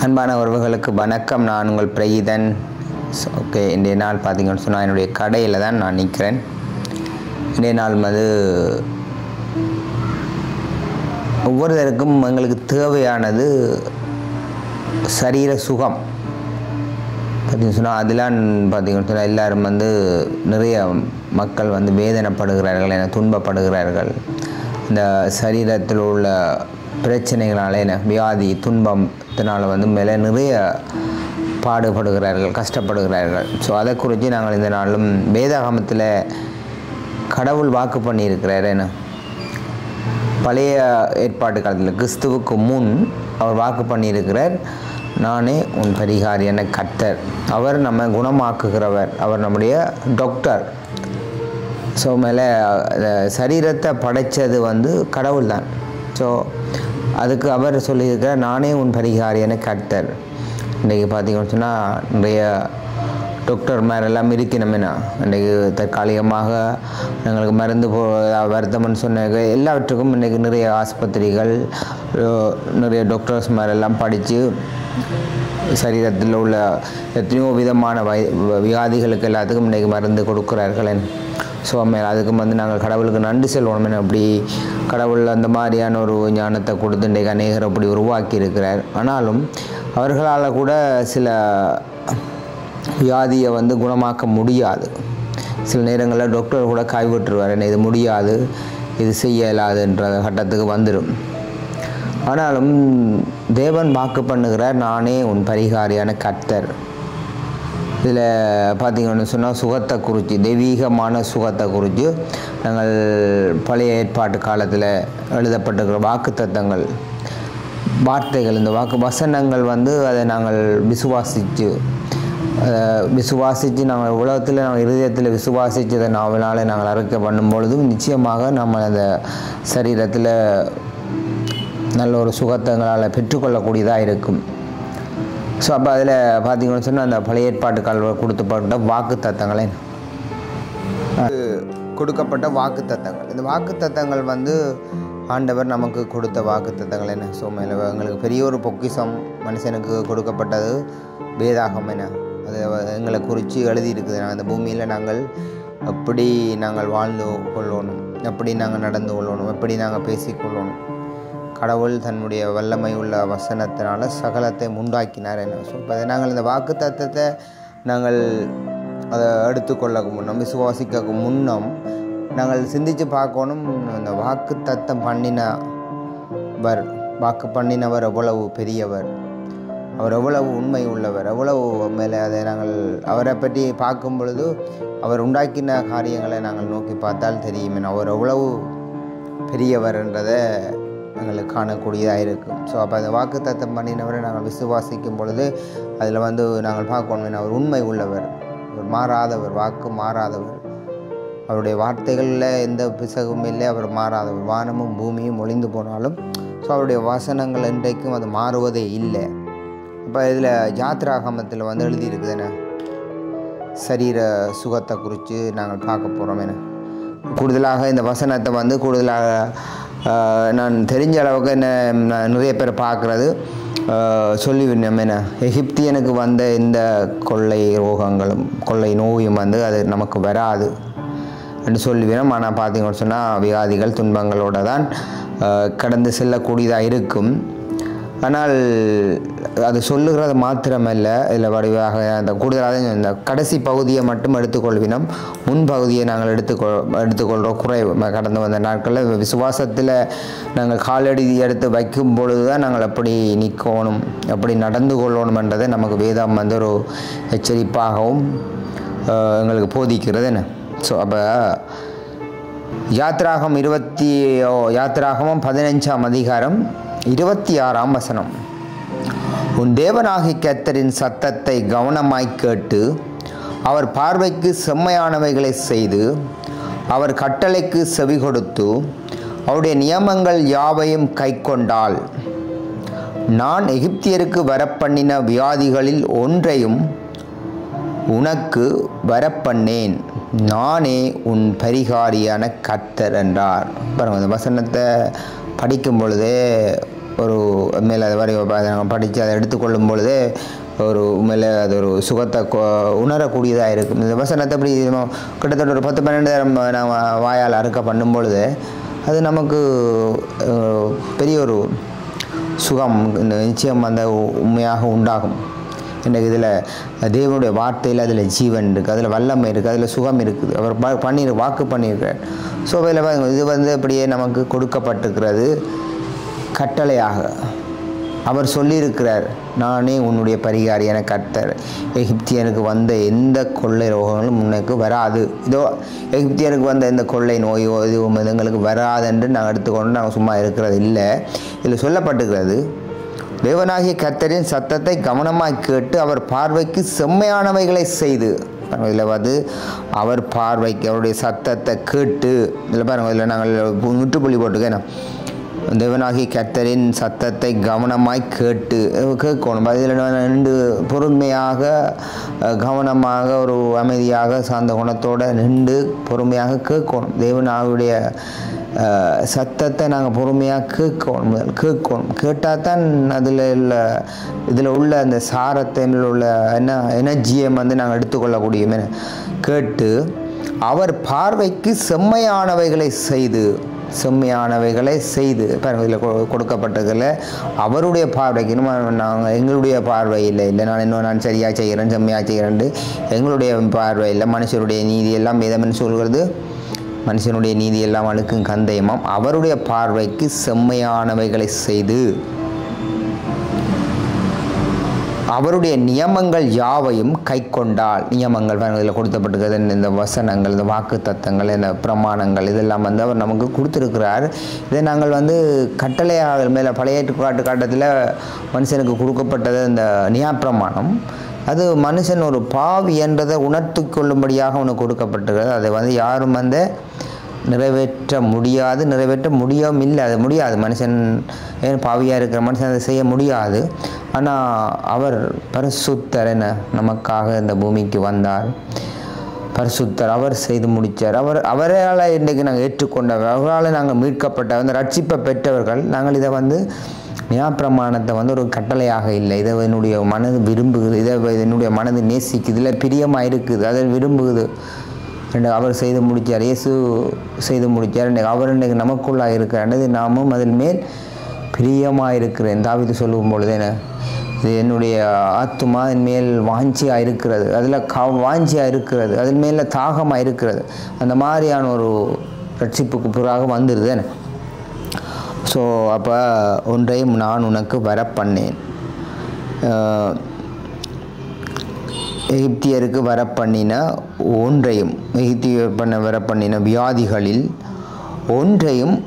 அன்பான உறவுகளுக்கு வணக்கம். நான் உங்கள் பிரீதன். ஓகே, இன்றைய நாள் பார்த்தீங்கன்னு சொன்னால் என்னுடைய கடையில் தான் நான் நிற்கிறேன். இன்றைய நாள் ஒவ்வொருத்தருக்கும் எங்களுக்கு தேவையானது சரீர சுகம் பார்த்தீங்கன்னு சொன்னால் அதெல்லாம் பார்த்தீங்கன்னு சொன்னால் எல்லோரும் நிறைய மக்கள் வேதனைப்படுகிறார்கள், என துன்பப்படுகிறார்கள். இந்த சரீரத்தில் உள்ள பிரச்சனைகளால் என்ன வியாதி துன்பத்தினால் மேலே நிறைய பாடுபடுகிறார்கள், கஷ்டப்படுகிறார்கள். ஸோ அதை குறித்து நாங்கள் இந்த நாளும் வேதாகமத்தில் கடவுள் வாக்கு பண்ணியிருக்கிறார். என்ன பழைய ஏற்பாட்டு காலத்தில் கிறிஸ்துவுக்கு முன் அவர் வாக்கு பண்ணியிருக்கிறார், நானே உன் பரிகாரி என கர்த்தர். அவர் நம்ம குணமாக்குகிறவர், அவர் நம்முடைய டாக்டர். ஸோ மேலே சரீரத்தை படைத்தது கடவுள் தான். ஸோ அதுக்கு அவர் சொல்லியிருக்கிறார், நானே உன் பரிகாரி என கர்த்தர். இன்றைக்கி பார்த்திங்கன்னு சொன்னால் நிறைய டாக்டர் மேரெல்லாம் இருக்கணுமேனா இன்றைக்கு தற்காலிகமாக எங்களுக்கு மருந்து வருத்தம்னு சொன்ன எல்லாவற்றுக்கும் இன்றைக்கி நிறைய ஆஸ்பத்திரிகள், நிறைய டாக்டர்ஸ் மேரெல்லாம் படித்து சரீரத்தில் உள்ள எத்தனையோ விதமான வியாதிகளுக்கு எல்லாத்துக்கும் இன்றைக்கி மருந்து கொடுக்குறார்கள். ஸோ அதுக்கு நாங்கள் கடவுளுக்கு நன்றி செல்வோம். அப்படி கடவுள் அந்த மாதிரியான ஒரு ஞானத்தை கொடுத்து இன்றைக்கு அநேகர் அப்படி உருவாக்கி இருக்கிறார். ஆனாலும் அவர்களால் கூட சில வியாதியை குணமாக்க முடியாது. சில நேரங்களில் டாக்டர் கூட கைவிட்டுருவார், என்ன இது முடியாது, இது செய்ய இயலாதுன்ற கட்டத்துக்கு வந்துடும். ஆனாலும் தேவன் வாக்கு பண்ணுகிறார், நானே உன் பரிகாரியான கர்த்தர். இதில் பார்த்திங்கன்னு சொன்னால் சுகத்தை குறித்து, தெய்வீகமான சுகத்தை குறித்து நாங்கள் பழைய ஏற்பாட்டு காலத்தில் எழுதப்பட்டிருக்கிற வாக்கு தத்தங்கள், வார்த்தைகள், இந்த வாக்கு வசனங்கள் அதை நாங்கள் விசுவாசித்து நாங்கள் உலகத்தில் நாங்கள் இருதயத்தில் விசுவாசித்ததை நாவலால் நாங்கள் அறிக்கை பண்ணும் பொழுதும் நிச்சயமாக நம்ம அந்த சரீரத்தில் நல்ல ஒரு சுகத்தங்களால் பெற்றுக்கொள்ளக்கூடியதாக இருக்கும். ஸோ அப்போ அதில் பார்த்திங்கன்னு சொன்னால் அந்த பழைய ஏற்பாட்டு கால கொடுக்கப்பட்ட வாக்கு தத்தங்களை கொடுக்கப்பட்ட வாக்கு தத்தங்கள், இந்த வாக்கு தத்தங்கள் ஆண்டவர் நமக்கு கொடுத்த வாக்கு தத்தங்கள் என்ன. ஸோ மேலே எங்களுக்கு பெரிய ஒரு பொக்கிஷம் மனுஷனுக்கு கொடுக்கப்பட்டது வேதாகம் என்ன. அது எங்களை குறித்து எழுதியிருக்குது. அந்த பூமியில் நாங்கள் எப்படி நாங்கள் வாழ்ந்து கொள்ளணும், எப்படி நாங்கள் நடந்து கொள்ளணும், எப்படி நாங்கள் பேசிக்கொள்ளணும். கடவுள் தன்னுடைய வல்லமை உள்ள வசனத்தினால் சகலத்தை உண்டாக்கினார் என்ன. ஸோ இப்போ நாங்கள் இந்த வாக்கு தத்தத்தை நாங்கள் அதை எடுத்துக்கொள்ள முன்னம், விசுவாசிக்க முன்னம் நாங்கள் சிந்தித்து பார்க்கணும். இந்த வாக்கு தத்தம் வாக்கு பண்ணினவர் எவ்வளவு பெரியவர், அவர் எவ்வளவு உண்மை உள்ளவர், எவ்வளவு மேலே அதை நாங்கள் அவரை பற்றி பார்க்கும் பொழுது அவர் உண்டாக்கின காரியங்களை நாங்கள் நோக்கி பார்த்தால் தெரியும் அவர் எவ்வளவு பெரியவர் என்றதை எங்களுக்கு காணக்கூடியதாக இருக்கும். ஸோ அப்போ அந்த வாக்கு தத்தம் பண்ணினவரை நாங்கள் விசுவாசிக்கும் பொழுது அதில் நாங்கள் பார்க்கணும் அவர் உண்மை உள்ளவர், அவர் மாறாதவர், வாக்கு மாறாதவர், அவருடைய வார்த்தைகளில் எந்த பிசகும் இல்லை, அவர் மாறாதவர். வானமும் பூமியும் ஒளிந்து போனாலும் ஸோ அவருடைய வசனங்கள் இன்றைக்கும் அது மாறுவதே இல்லை. அப்போ இதில் யாத்ராகமத்தில் எழுதியிருக்குது என்ன, சரீர சுகத்தை குறித்து நாங்கள் பார்க்க போகிறோம். என்ன கூடுதலாக இந்த வசனத்தை கூடுதலாக நான் தெரிஞ்ச அளவுக்கு என்ன நிறைய பேர் பார்க்குறது சொல்லிவிடணும். என்ன எகிப்தியனுக்கு இந்த கொள்ளை ரோகங்களும் கொள்ளை நோயும் அது நமக்கு வராது என்று சொல்லிவிடும். ஆனால் பார்த்திங்கன்னு சொன்னால் வியாதிகள் துன்பங்களோடு தான் கடந்து செல்லக்கூடியதாக இருக்கும். ஆனால் அது சொல்லுகிறது மாத்திரமல்ல, இதில் வடிவாக அந்த கூடுதலாக இந்த கடைசி பகுதியை மட்டும் எடுத்துக்கொள்வினோம். முன்பகுதியை நாங்கள் எடுத்துக்கொள்கிறோம் குறைவு. கடந்து வந்த நாட்களில் விசுவாசத்தில் நாங்கள் காலடி எடுத்து வைக்கும் பொழுது தான் நாங்கள் எப்படி நிற்கணும், எப்படி நடந்து கொள்ளணும் என்றதை நமக்கு வேதம் ஒரு எச்சரிப்பாகவும் எங்களுக்கு போதிக்கிறது என்ன. ஸோ அப்போ யாத்ராகமம் 15ஆம் அதிகாரம் 26ஆம் வசனம். உன் தேவனாகிய கர்த்தரின் சத்தத்தை கவனமாய் கேட்டு அவர் பார்வைக்கு செம்மையானவைகளை செய்து அவர் கட்டளைக்கு செவி கொடுத்து அவருடைய நியமங்கள் யாவையும் கைக்கொண்டால் நான் எகிப்தியருக்கு வரப்பண்ணின வியாதிகளில் ஒன்றையும் உனக்கு வரப்பண்ணேன், நானே உன் பரிகாரியான கர்த்தர் என்றார். பாருங்கள், இந்த வசனத்தை படிக்கும் பொழுதே ஒரு மேலே அதை வரை நாங்கள் படித்து அதை எடுத்துக்கொள்ளும் பொழுதே ஒரு உண்மையில் அது ஒரு சுகத்தை உணரக்கூடியதாக இருக்கும். இந்த வசனத்தை அப்படி கிட்டத்தட்ட ஒரு 10-12 நேரம் நான் வாயால் அறுக்க பண்ணும் பொழுது அது நமக்கு பெரிய ஒரு சுகம் நிச்சயம் அந்த உண்மையாக உண்டாகும். இன்றைக்கு இதில் தேவனுடைய வார்த்தையில் அதில் ஜீவன் இருக்குது, அதில் வல்லமை இருக்குது, அதில் சுகம் இருக்குது. அவர் வாக்கு பண்ணியிருக்கிறார். ஸோ இது அப்படியே நமக்கு கொடுக்கப்பட்டிருக்கிறது கட்டளையாக. அவர் சொல்லியிருக்கிறார், நானே உன்னுடைய பரிகாரி என கர்த்தர். எகிப்தியனுக்கு வந்த எந்த கொள்ளை ரோகங்களும் உனக்கு வராது. இதோ எகிப்தியனுக்கு வந்த எந்த கொள்ளை நோயோ இதுவும் எங்களுக்கு வராதென்று நாங்கள் எடுத்துக்கொண்டு நாங்கள் சும்மா இருக்கிறது இல்லை. இதில் சொல்லப்பட்டிருக்கிறது, தேவனாகிய கர்த்தரின் சத்தத்தை கவனமாக கேட்டு அவர் பார்வைக்கு செம்மையானவைகளை செய்து. இதில் அவர் பார்வைக்கு அவருடைய சத்தத்தை கேட்டு, இதில் பாருங்கள், இதில் நாங்கள் முற்றுப்புள்ளி போட்டுக்கேன். தேவனாகிய கர்த்தரின் சத்தத்தை கவனமாய் கேட்கணும். இதில் நின்று பொறுமையாக கவனமாக ஒரு அமைதியாக சார்ந்த குணத்தோடு நின்று பொறுமையாக கேட்கணும். தேவனாவுடைய சத்தத்தை நாங்கள் பொறுமையாக கேட்கணும். கேட்டால் தான் இதில் உள்ள அந்த சாரத்தை உள்ள எனர்ஜியை நாங்கள் எடுத்துக்கொள்ளக்கூடிய கேட்டு அவர் பார்வைக்கு செம்மையானவைகளை செய்து பாருங்கள், இதில் கொடுக்கப்பட்டதில் அவருடைய பார்வைக்கு நாங்கள் எங்களுடைய பார்வை இல்லை நான் சரியாக செய்கிறேன் செம்மையாக செய்கிறேன் எங்களுடைய பார்வை இல்லை. மனுஷருடைய நீதி எல்லாம் வேதம்னு சொல்கிறது, மனுஷனுடைய நீதி எல்லாம் அழுக்கும் கந்தயமாம். அவருடைய பார்வைக்கு செம்மையானவைகளை செய்து அவருடைய நியமங்கள் யாவையும் கை கொண்டால். நியமங்கள் இதில் கொடுக்கப்பட்டிருக்கிறது, இந்த வசனங்கள், இந்த வாக்கு தத்தங்கள், இந்த பிரமாணங்கள் இதெல்லாம் அவர் நமக்கு கொடுத்துருக்கிறார். இதை நாங்கள் கட்டளையாக மேலே பழைய காட்டத்தில் மனுஷனுக்கு கொடுக்கப்பட்டது இந்த நியாயப்பிரமாணம். அது மனுஷன் ஒரு பாவி என்றதை உணர்த்தி கொள்ளும்படியாக அவனுக்கு கொடுக்கப்பட்டிருக்கிறது. அதை யாரும் நிறைவேற்ற முடியவும் இல்லை. அது முடியாது. மனுஷன் ஏன் பாவியாக இருக்கிற மனுஷன் அதை செய்ய முடியாது. ஆனால் அவர் பரிசுத்தர் என நமக்காக இந்த பூமிக்கு வந்தார். பரிசுத்தர், அவர் செய்து முடித்தார். அவரால் இன்றைக்கு நாங்கள் ஏற்றுக்கொண்டவர், அவரால் நாங்கள் மீட்கப்பட்ட அந்த ரட்சிப்பை பெற்றவர்கள். நாங்கள் இதை நியாயப்பிரமாணத்தை ஒரு கட்டளையாக இல்லை. இதை என்னுடைய மனது விரும்புகிறது, இதை என்னுடைய மனது நேசிக்குது, இதில் பிரியமாக இருக்குது, அதை விரும்புகுது. அவர் செய்து முடித்தார், இயேசு செய்து முடித்தார். அவர் இன்றைக்கு நமக்குள்ளாக இருக்கிறது, நாமும் அதில் மேல் பிரியமாக இருக்கிறேன். தாவீது சொல்லும் பொழுது இது என்னுடைய ஆத்துமா என் மேல் வாஞ்சியாக இருக்கிறது, அதில் வாஞ்சியாக இருக்கிறது, அதில் மேலே தாகமாக இருக்கிறது. அந்த மாதிரியான ஒரு ரட்சிப்புக்கு பிறகு வந்துடுது. ஸோ அப்போ ஒன்றையும் நான் உனக்கு வரப்பண்ணேன். எகிப்தியருக்கு வரப்பண்ணின ஒன்றையும், வரப்பண்ணின வியாதிகளில் ஒன்றையும்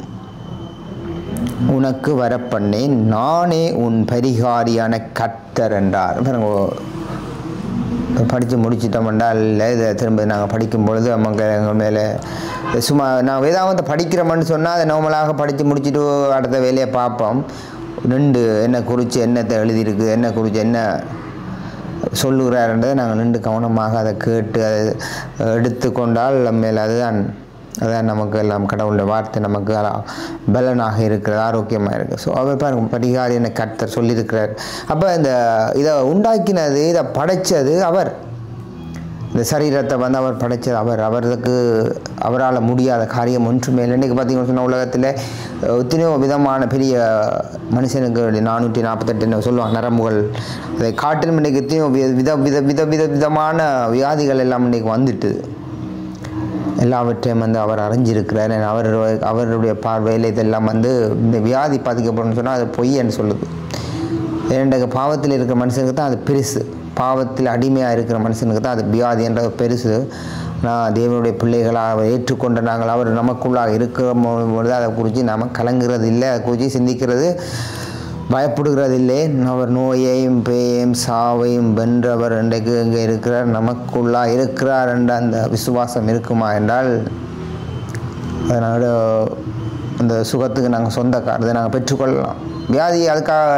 உனக்கு வரப்பண்ணேன், நானே உன் பரிகாரியான கர்த்தர் என்றார். படித்து முடிச்சிட்டோம்னால் இல்லை, இதை திரும்ப நாங்கள் படிக்கும் பொழுது எங்கள் மேலே சும்மா நான் வேதாகமத்தை படிக்கிறோம்னு சொன்னால் அதை நார்மலாக படித்து முடிச்சுட்டு அடுத்த வேலையை பார்ப்போம். நின்று என்ன குறித்து என்னத்தை எழுதியிருக்கு, என்ன குறித்து என்ன சொல்லுகிறார்ன்றதை நாங்கள் நின்று கவனமாக அதை கேட்டு அதை எடுத்துக்கொண்டால் மேலே அதுதான் நமக்கு எல்லாம் கடவுளுடைய வார்த்தை நமக்கு பலனாக இருக்கிறது, ஆரோக்கியமாக இருக்குது. ஸோ அவர் பாருங்கள், பரிகாரியான கர்த்தர் சொல்லியிருக்கிறார். அப்போ இதை உண்டாக்கினது, இதை படைத்தது அவர். இந்த சரீரத்தை அவர் படைத்தது அவரால் முடியாத காரியம் ஒன்றுமே இல்லை. இன்றைக்கி பார்த்திங்கன்னு சொன்னால் உலகத்தில் எத்தனையோ விதமான பெரிய மனுஷனுக்கு 448 சொல்லுவாங்க நரம்புகள், அதை காட்டிலும் இன்றைக்கி எத்தனையோ விதமான வியாதிகள் எல்லாம் இன்றைக்கி வந்துட்டு எல்லாவற்றையும் அவர் அறிஞ்சிருக்கிறார். அவருடைய பார்வையில் இதெல்லாம் இந்த வியாதி பாதிக்கப்படணும்னு சொன்னால் அது பொய்ன்னு சொல்லுது. ஏனென்றால் பாவத்தில் இருக்கிற மனுஷனுக்கு தான் அது பெருசு, பாவத்தில் அடிமையாக இருக்கிற மனுஷனுக்கு தான் அது வியாதி என்ற பெருசு. நான் தேவனுடைய பிள்ளைகளாக ஏற்றுக்கொண்ட நாங்கள் அவர் நமக்குள்ளாக இருக்கிற பொழுது அதை குறித்து நாம் கலங்குறது இல்லை, அதை குறித்து சிந்திக்கிறது பயப்படுகிறது இல்லை. அவர் நோயையும் பேயையும் சாவையும் வென்றவர் இன்றைக்கு இங்கே இருக்கிறார், நமக்குள்ளாக இருக்கிறார் என்ற அந்த விசுவாசம் இருக்குமா என்றால் அதனால் அந்த சுகத்துக்கு நாங்கள் சொந்தக்காரதை நாங்கள் பெற்றுக்கொள்ளலாம். வியாதி அதுக்காக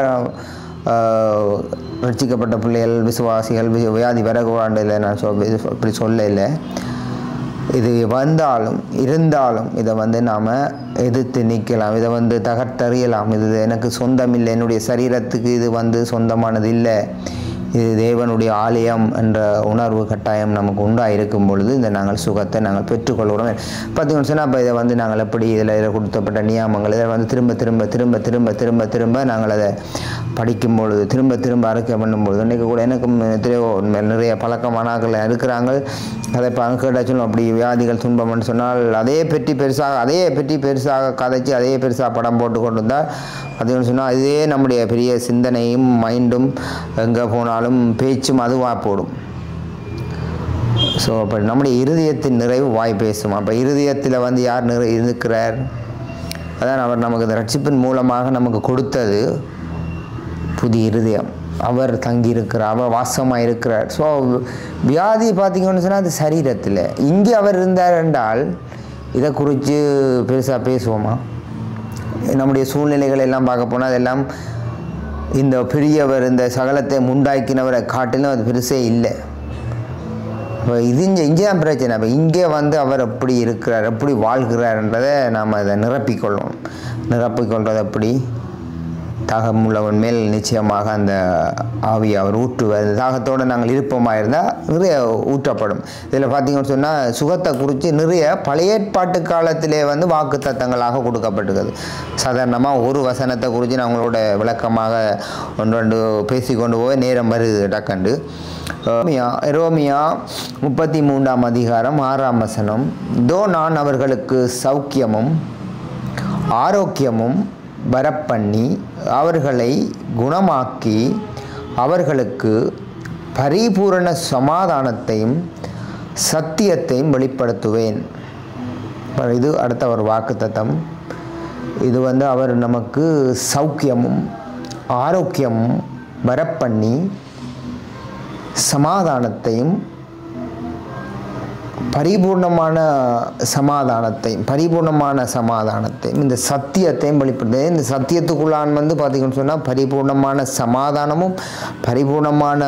ரட்சிக்கப்பட்ட பிள்ளைகள் விசுவாசிகள் வியாதி வரக்கூடாண்டில்லை, நான் இப்படி சொல்ல இல்லை. இது வந்தாலும் இருந்தாலும் இதை நாம் எதிர்த்து நிற்கலாம், இதை தகர்த்தறியலாம். இது எனக்கு சொந்தம் இல்லை, என்னுடைய சரீரத்துக்கு இது சொந்தமானது இல்லை, இது தேவனுடைய ஆலயம் என்ற உணர்வு கட்டாயம் நமக்கு உண்டாயிருக்கும் பொழுது இந்த நாங்கள் சுகத்தை நாங்கள் பெற்றுக்கொள்கிறோம். பார்த்தீங்கன்னு சொன்னால் அப்போ இதை நாங்கள் எப்படி இதில் கொடுத்தப்பட்ட நியமங்கள் இதை திரும்ப திரும்ப திரும்ப திரும்ப திரும்ப திரும்ப நாங்கள் அதை படிக்கும் பொழுது திரும்ப திரும்ப அறிக்கை பண்ணும்பொழுது இன்றைக்கு கூட எனக்கும் நிறைய பழக்கமானாக்கள் இருக்கிறாங்க. அதை இப்போ கேட்டாச்சும் அப்படி வியாதிகள் துன்பம்னு சொன்னால் அதே பற்றி பெருசாக கதைச்சி அதே பெருசாக படம் போட்டு கொண்டு வந்தால் பார்த்தீங்கன்னு சொன்னால் இதே நம்முடைய பெரிய சிந்தனையும் மைண்டும் எங்கே போனாலும் பேச்சும் அதுவாக போடும். ஸோ அப்போ நம்முடைய இருதயத்தின் நிறைவு வாய் பேசும். அப்போ இருதயத்தில் யார் இருக்கிறார்? அதான் அவர் நமக்கு இந்த ரட்சிப்பின் மூலமாக நமக்கு கொடுத்தது புதிய இருதயம். அவர் தங்கியிருக்கிறார், அவர் வாசமாக இருக்கிறார். ஸோ வியாதி பார்த்திங்கன்னு சொன்னால் அது சரீரத்தில். இங்கே அவர் இருந்தார் என்றால் இதை குறித்து பெருசாக பேசுவோமா? நம்முடைய சூழ்நிலைகள் எல்லாம் பார்க்க போனால் அதெல்லாம் இந்த பெரியவர் இந்த சகலத்தை உண்டாக்கினவரை காட்டிலும் அது பெருசே இல்லை. இப்போ இங்கே தான் பிரச்சனை. அப்போ இங்கே அவர் எப்படி இருக்கிறார், எப்படி வாழ்கிறார்ன்றதை நாம் அதை நிரப்பிக்கொள்வது எப்படி? தாகமுள்ளவன் மேல் நிச்சயமாக அந்த ஆவியை அவர் ஊற்றுவார். தாகத்தோடு நாங்கள் இருப்போமாக இருந்தால் நிறைய ஊற்றப்படும். இதில் பார்த்தீங்கன்னு சொன்னால் சுகத்தை குறித்து நிறைய பழைய ஏற்பாட்டு காலத்திலே வாக்கு தத்தங்களாக கொடுக்கப்பட்டுகிறது. சாதாரணமாக ஒரு வசனத்தை குறித்து நான் உங்களோட விளக்கமாக ஒன்று பேசிக்கொண்டு போய் நேரம் வருது டக்கண்டு. எரோமியா 33ஆம் அதிகாரம் 6ஆம் வசனம், இதோ நான் அவர்களுக்கு சௌக்கியமும் ஆரோக்கியமும் வரப்பண்ணி அவர்களை குணமாக்கி அவர்களுக்கு பரிபூரண சமாதானத்தையும் சத்தியத்தையும் வெளிப்படுத்துவேன். இது அடுத்த ஒரு வாக்குத்தத்தம். இது அவர் நமக்கு சௌக்கியமும் ஆரோக்கியமும் வரப்பண்ணி சமாதானத்தையும் பரிபூர்ணமான சமாதானத்தையும் இந்த சத்தியத்தையும் வெளிப்படுத்து. இந்த சத்தியத்துக்குள்ளான் பார்த்தீங்கன்னு சொன்னால் பரிபூர்ணமான சமாதானமும் பரிபூர்ணமான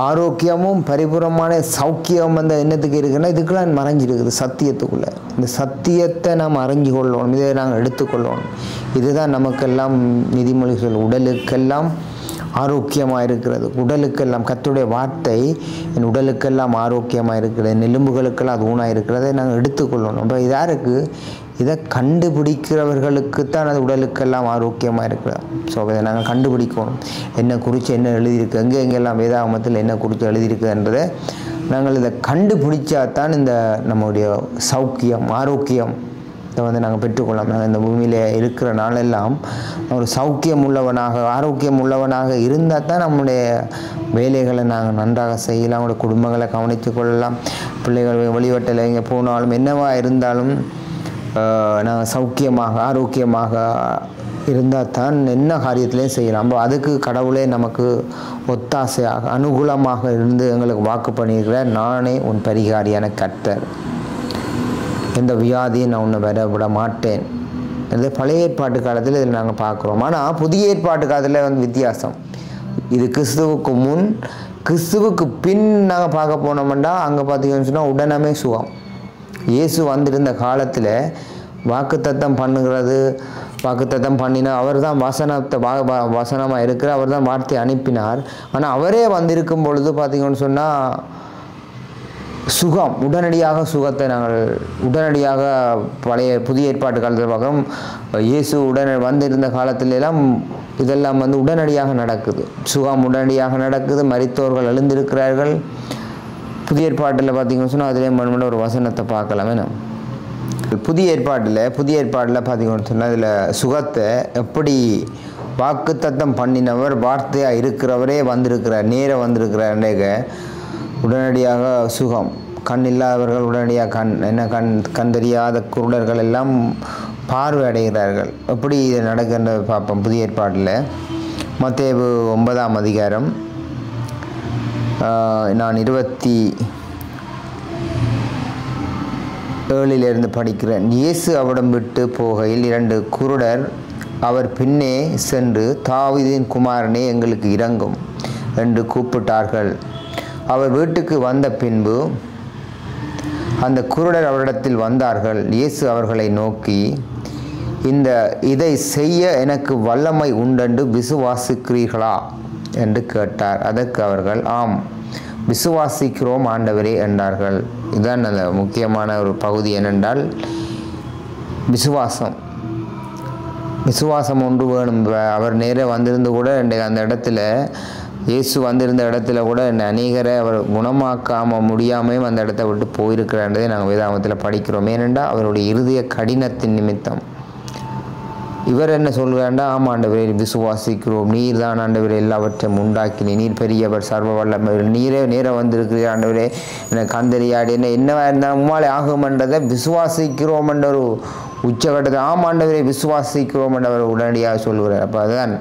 ஆரோக்கியமும் பரிபூர்ணமான சௌக்கியம் என்னத்துக்கு இருக்குன்னா இதுக்கெல்லாம் மறைஞ்சிருக்குது சத்தியத்துக்குள்ளே. இந்த சத்தியத்தை நாம் அறிஞ்சு கொள்ளணும், இதை நாங்கள் எடுத்துக்கொள்ளணும். இதுதான் நமக்கெல்லாம் நீதிமொழி சொல் உடலுக்கெல்லாம் ஆரோக்கியமாக இருக்கிறது. உடலுக்கெல்லாம் கர்த்தருடைய வார்த்தை என் உடலுக்கெல்லாம் ஆரோக்கியமாக இருக்கிறது, என் எலும்புகளுக்கெல்லாம் அது ஊனாக இருக்கிறதை நாங்கள் எடுத்துக்கொள்ளணும். அப்போ யாருக்கு? இதை கண்டுபிடிக்கிறவர்களுக்குத்தான் அது உடலுக்கெல்லாம் ஆரோக்கியமாக இருக்கிறது. ஸோ இதை நாங்கள் கண்டுபிடிக்கணும். என்ன குறித்து என்ன எழுதியிருக்கு, எங்கெங்கெல்லாம் வேதாகமத்தில் என்ன குறித்து எழுதியிருக்குன்றதை நாங்கள் இதை கண்டுபிடிச்சாதான் இந்த நம்முடைய சௌக்கியம் ஆரோக்கியம் இதை நாங்கள் பெற்றுக்கொள்ளலாம். நாங்கள் இந்த பூமியில் இருக்கிற நாளெல்லாம் ஒரு சௌக்கியம் உள்ளவனாக ஆரோக்கியம் உள்ளவனாக இருந்தால் தான் நம்முடைய வேலைகளை நாங்கள் நன்றாக செய்யலாம், அவங்களுடைய குடும்பங்களை கவனித்து கொள்ளலாம். பிள்ளைகள் வழிவட்டில் இங்கே போனாலும் என்னவா இருந்தாலும் நாங்கள் சௌக்கியமாக ஆரோக்கியமாக இருந்தால் தான் என்ன காரியத்திலையும் செய்யலாம். அப்போ அதுக்கு கடவுளே நமக்கு ஒத்தாசையாக அனுகூலமாக இருந்து எங்களுக்கு வாக்கு பண்ணியிருக்கிறார். நானே உன் பரிகாரியான கர்த்தர், எந்த வியாதியை நான் உன்னை விட மாட்டேன். இது பழைய ஏற்பாட்டு காலத்தில் இதில் நாங்கள் பார்க்குறோம். ஆனால் புதிய ஏற்பாட்டு காலத்தில் வித்தியாசம். இது கிறிஸ்துவுக்கு முன் கிறிஸ்துவுக்கு பின் நாங்கள் பார்க்க போனோம்னா அங்கே பார்த்தீங்கன்னு சொன்னால் உடனே சுகம். இயேசு வந்திருந்த காலத்தில் வாக்குத்தத்தம் பண்ணினா அவர் தான் வசனமாக இருக்கிற அவர் தான் வார்த்தையை அனுப்பினார். ஆனால் அவரே வந்திருக்கும் பொழுது பார்த்தீங்கன்னு சொன்னால் சுகம் உடனடியாக சுகத்தை நாங்கள் உடனடியாக புதிய ஏற்பாட்டு காலத்தில் பார்க்குறோம். இயேசு வந்திருந்த காலத்திலெல்லாம் இதெல்லாம் உடனடியாக நடக்குது. சுகம் உடனடியாக நடக்குது. மரித்தோர்கள் எழுந்திருக்கிறார்கள். புதிய ஏற்பாட்டில் பார்த்தீங்கன்னு சொன்னால் அதிலே மண்மண்ட ஒரு வசனத்தை பார்க்கலாம். ஏன்னா புதிய ஏற்பாட்டில் பார்த்தீங்கன்னு சொன்னால் இதில் சுகத்தை எப்படி வாக்குத்தத்தம் பண்ணினவர் வார்த்தையாக இருக்கிறவரே வந்திருக்கிறார், நேராக வந்திருக்கிறார். உடனடியாக சுகம். கண் இல்லாதவர்கள் உடனடியாக கண் தெரியாத குருடர்கள் எல்லாம் பார்வை அடைகிறார்கள். எப்படி இது நடக்கின்றது பார்ப்போம். புதிய ஏற்பாட்டில் மத்தேயு 9ஆம் அதிகாரம் நான் 27 படிக்கிறேன். இயேசு அவரிடம் விட்டு போகையில் 2 குருடர் அவர் பின்னே சென்று, தாவீதின் குமாரனே எங்களுக்கு இரங்கும் என்று கூப்பிட்டார்கள். அவர் வீட்டுக்கு வந்த பின்பு அந்த குருடர் அவரிடத்தில் வந்தார்கள். இயேசு அவர்களை நோக்கி, இதை செய்ய எனக்கு வல்லமை உண்டென்று விசுவாசிக்கிறீர்களா என்று கேட்டார். அதற்கு அவர்கள், ஆம், விசுவாசிக்கிறோம் ஆண்டவரே என்றார்கள். இதுதான் அந்த முக்கியமான ஒரு பகுதி. என்னென்றால் விசுவாசம் ஒன்று வேணும். அவர் நேரே வந்திருந்து கூட அந்த இடத்துல, இயேசு வந்திருந்த இடத்துல கூட அநேகரை அவர் குணமாக்காம முடியாமையும் அந்த இடத்த விட்டு போயிருக்கிறான்றதை நாங்கள் வேதாகமத்தில் படிக்கிறோம். ஏனென்றால் அவருடைய இருதய கடினத்தின் நிமித்தம். இவர் என்ன சொல்கிறாண்டா, ஆமாம் ஆண்டவரே விசுவாசிக்கிறோம், நீர் தான் ஆண்டவரே எல்லாவற்றையும் உண்டாக்கினி, நீர் பெரியவர் சர்வ வல்லமை, நீரே நேரம் வந்திருக்கிறீர் ஆண்டவரே, எனக்கு கந்தறியாடி என்னவா இருந்தாலும் உம்மாலே ஆகுமென்றதை விசுவாசிக்கிறோம் என்ற ஒரு உச்சகட்டத்தை, ஆமாம் ஆண்டவரே விசுவாசிக்கிறோம் என்று அவர் உடனடியாக சொல்கிறார். அப்போ அதுதான்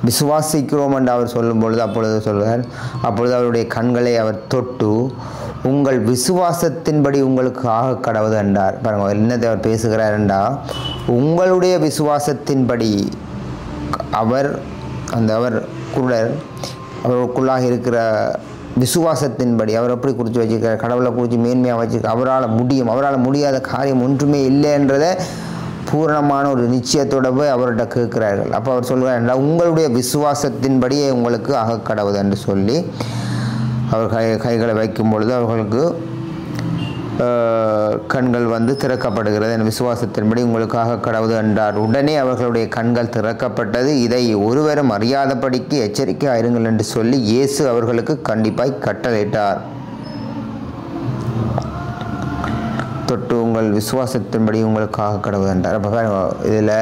விசுவாசிக்கிறோம் என்று அவர் சொல்லும் பொழுது அப்பொழுது சொல்கிறார், அப்பொழுது அவருடைய கண்களை அவர் தொட்டு, உங்கள் விசுவாசத்தின்படி உங்களுக்கு ஆக கடவுது என்றார். பாருங்கள் என்னத்தை அவர் பேசுகிறார் என்றால், உங்களுடைய விசுவாசத்தின்படி அவர் குருடர் அவருக்குள்ளாக இருக்கிற விசுவாசத்தின்படி அவர் எப்படி குறித்து வச்சுருக்கார், கடவுளை குறித்து மேன்மையாக வச்சுருக்கார். அவரால் முடியாத காரியம் ஒன்றுமே இல்லை என்றதை பூரணமான ஒரு நிச்சயத்தோட போய் அவர்கிட்ட கேட்கிறார்கள். அப்போ அவர் சொல்கிறார் என்றால், உங்களுடைய விசுவாசத்தின்படியே உங்களுக்கு ஆக கடவுது என்று சொல்லி அவர் கைகளை வைக்கும் பொழுது அவர்களுக்கு கண்கள் திறக்கப்படுகிறது. என் விசுவாசத்தின்படி உங்களுக்காக கடவுது என்றார். உடனே அவர்களுடைய கண்கள் திறக்கப்பட்டது. இதை ஒருவரும் அறியாதபடிக்கு எச்சரிக்கையாக இருங்கள் என்று சொல்லி இயேசு அவர்களுக்கு கண்டிப்பாய் கட்டளையிட்டார். தொட்டு உங்கள் விசுவாசத்தின்படி உங்களுக்காக கடவுது என்றார். அப்போ இதில்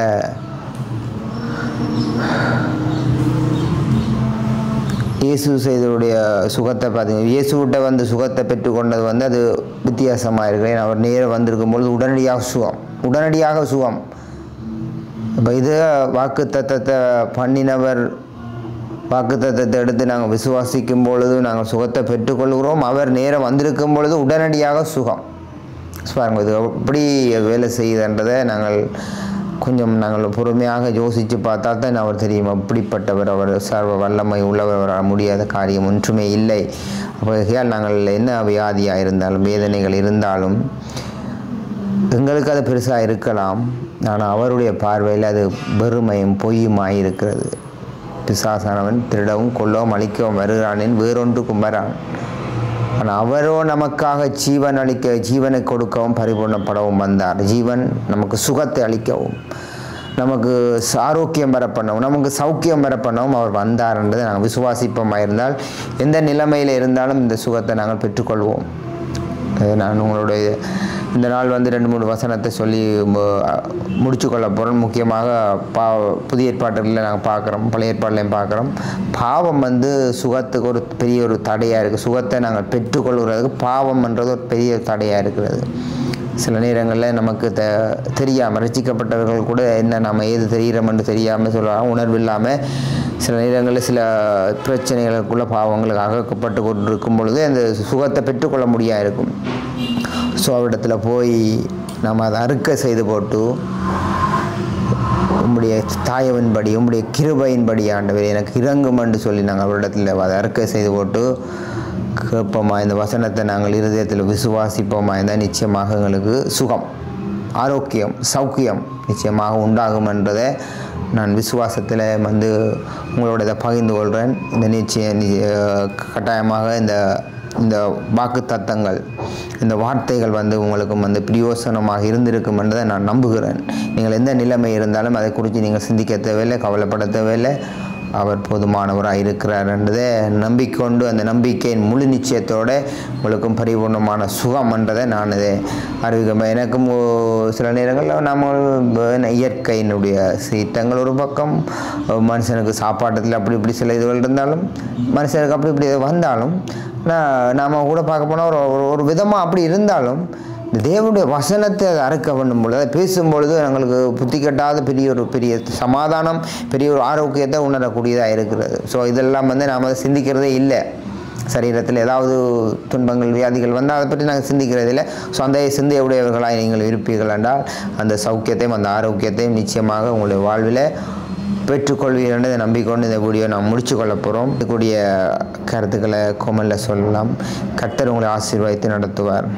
இயேசு செய்தவருடைய சுகத்தை பார்த்தீங்க. இயேசுகிட்ட சுகத்தை பெற்றுக்கொண்டது அது வித்தியாசமாக இருக்கிறேன். அவர் நேரம் வந்திருக்கும்பொழுது உடனடியாக சுகம். இப்போ இது வாக்கு தத்தத்தை பண்ணினவர் வாக்கு தத்தத்தை எடுத்து நாங்கள் விசுவாசிக்கும் பொழுது நாங்கள் சுகத்தை பெற்றுக்கொள்கிறோம். அவர் நேரம் வந்திருக்கும் பொழுது உடனடியாக சுகம். பாருங்கள் இது எப்படி வேலை செய்யுதுன்றதை நாங்கள் பொறுமையாக யோசித்து பார்த்தா தான் அவர் தெரியும் அப்படிப்பட்டவர். அவர் சர்வ வல்லமை உள்ளவர், முடியாத காரியம் ஒன்றுமே இல்லை. அப்போ நாங்கள் என்ன வியாதியாக இருந்தாலும் வேதனைகள் இருந்தாலும் எங்களுக்கு அது பெருசாக இருக்கலாம். ஆனால் அவருடைய பார்வையில் அது வெறுமையும் பொய்யுமாய் இருக்கிறது. பிசாசானவன் திருடவும் கொல்லவும் அழிக்கவும் வருகிறானின் வேறொன்றுக்கும் வரான். ஆனால் அவரோ நமக்காக ஜீவனை கொடுக்கவும் பரிபூர்ணப்படவும் வந்தார். ஜீவன் நமக்கு சுகத்தை அளிக்கவும், நமக்கு ஆரோக்கியம் வர பண்ணவும், நமக்கு சௌக்கியம் வர பண்ணவும் அவர் வந்தார் என்றதை நாங்கள் விசுவாசிப்போமாக இருந்தால் எந்த நிலைமையில் இருந்தாலும் இந்த சுகத்தை நாங்கள் பெற்றுக்கொள்வோம். நான் உங்களுடைய இந்த நாள் 2-3 வசனத்தை சொல்லி முடிச்சு கொள்ள போகிறோம். முக்கியமாக புதிய ஏற்பாட்டில் நாங்கள் பார்க்குறோம், பழைய ஏற்பாட்டிலையும் பார்க்குறோம். பாவம் சுகத்துக்கு ஒரு பெரிய ஒரு தடையாக இருக்குது. சுகத்தை நாங்கள் பெற்றுக்கொள்கிறதுக்கு பாவம்ன்றது ஒரு பெரிய தடையாக இருக்கிறது. சில நேரங்களில் நமக்கு தெரியாமல் ரசிக்கப்பட்டவர்கள் கூட என்ன நம்ம ஏது தெரிகிறோம்னு தெரியாமல் சொல்லுவாங்க, உணர்வு இல்லாமல் சில நேரங்களில் சில பிரச்சனைகளுக்குள்ள பாவங்களுக்கு அகக்கப்பட்டு கொண்டு இருக்கும் பொழுது அந்த சுகத்தை பெற்றுக்கொள்ள முடியாது இருக்கும். ஸோ அவரிடத்துல போய் நம்ம அதை அறுக்கை செய்து போட்டு, உம்முடைய தாயவின்படி உம்முடைய கிருபையின்படி ஆண்டவர் எனக்கு இறங்கும் என்று சொல்லி நாங்கள் அவரிடத்தில் அதை அறுக்கை செய்து போட்டு கேட்போமா, இந்த வசனத்தை நாங்கள் இருதயத்தில் விசுவாசிப்போமா இருந்தால் நிச்சயமாக எங்களுக்கு சுகம், ஆரோக்கியம், சௌக்கியம் நிச்சயமாக உண்டாகும் என்றதை நான் விசுவாசத்தில் உங்களோட இதை பகிர்ந்து கொள்கிறேன். இந்த கட்டாயமாக இந்த வாக்கு தத்தங்கள், இந்த வார்த்தைகள் உங்களுக்கும் பிரயோசனமாக இருந்திருக்கும் என்றதை நான் நம்புகிறேன். நீங்கள் எந்த நிலைமை இருந்தாலும் அதை குறித்து நீங்கள் சிந்திக்க தேவையில்லை, கவலைப்பட தேவையில்லை. அவர் போதுமானவராக இருக்கிறார் என்றதை நம்பிக்கொண்டு அந்த நம்பிக்கையின் முழு நிச்சயத்தோடு உங்களுக்கும் பரிபூர்ணமான சுகம் என்றதை நான் இதை அறிவிக்க. எனக்கும் சில நேரங்களில் நம்ம இயற்கையினுடைய சீற்றங்கள் ஒரு பக்கம், மனுஷனுக்கு சாப்பாட்டத்தில் அப்படி இப்படி சில இதுகள் இருந்தாலும், மனுஷனுக்கு அப்படி இப்படி வந்தாலும், நாம் கூட பார்க்க போனால் ஒரு விதமாக அப்படி இருந்தாலும் இந்த தேவனுடைய வசனத்தை அதை அறுக்க பண்ணும் பொழுது, அதை பேசும்பொழுது எங்களுக்கு புத்தி கட்டாத பெரிய சமாதானம், பெரிய ஒரு ஆரோக்கியத்தை உணரக்கூடியதாக இருக்கிறது. ஸோ இதெல்லாம் நாம் அதை சிந்திக்கிறதே இல்லை. சரீரத்தில் ஏதாவது துன்பங்கள் வியாதிகள் வந்தால் அதை பற்றி நாங்கள் சிந்திக்கிறதில்லை. ஸோ அந்த சிந்தையுடையவர்களாக நீங்கள் இருப்பீர்கள் என்றால் அந்த சௌக்கியத்தையும் அந்த ஆரோக்கியத்தையும் நிச்சயமாக உங்களுடைய வாழ்வில் பெற்றுக்கொள்வீர்கள் என்று நம்பிக்கொண்டு இந்த வீடியோ நாம் முடிச்சு கொள்ள போகிறோம். இதுக்கூடிய கருத்துக்களை கொமெண்டில் சொல்லலாம். கர்த்தர் உங்களை ஆசீர்வதித்து நடத்துவார்.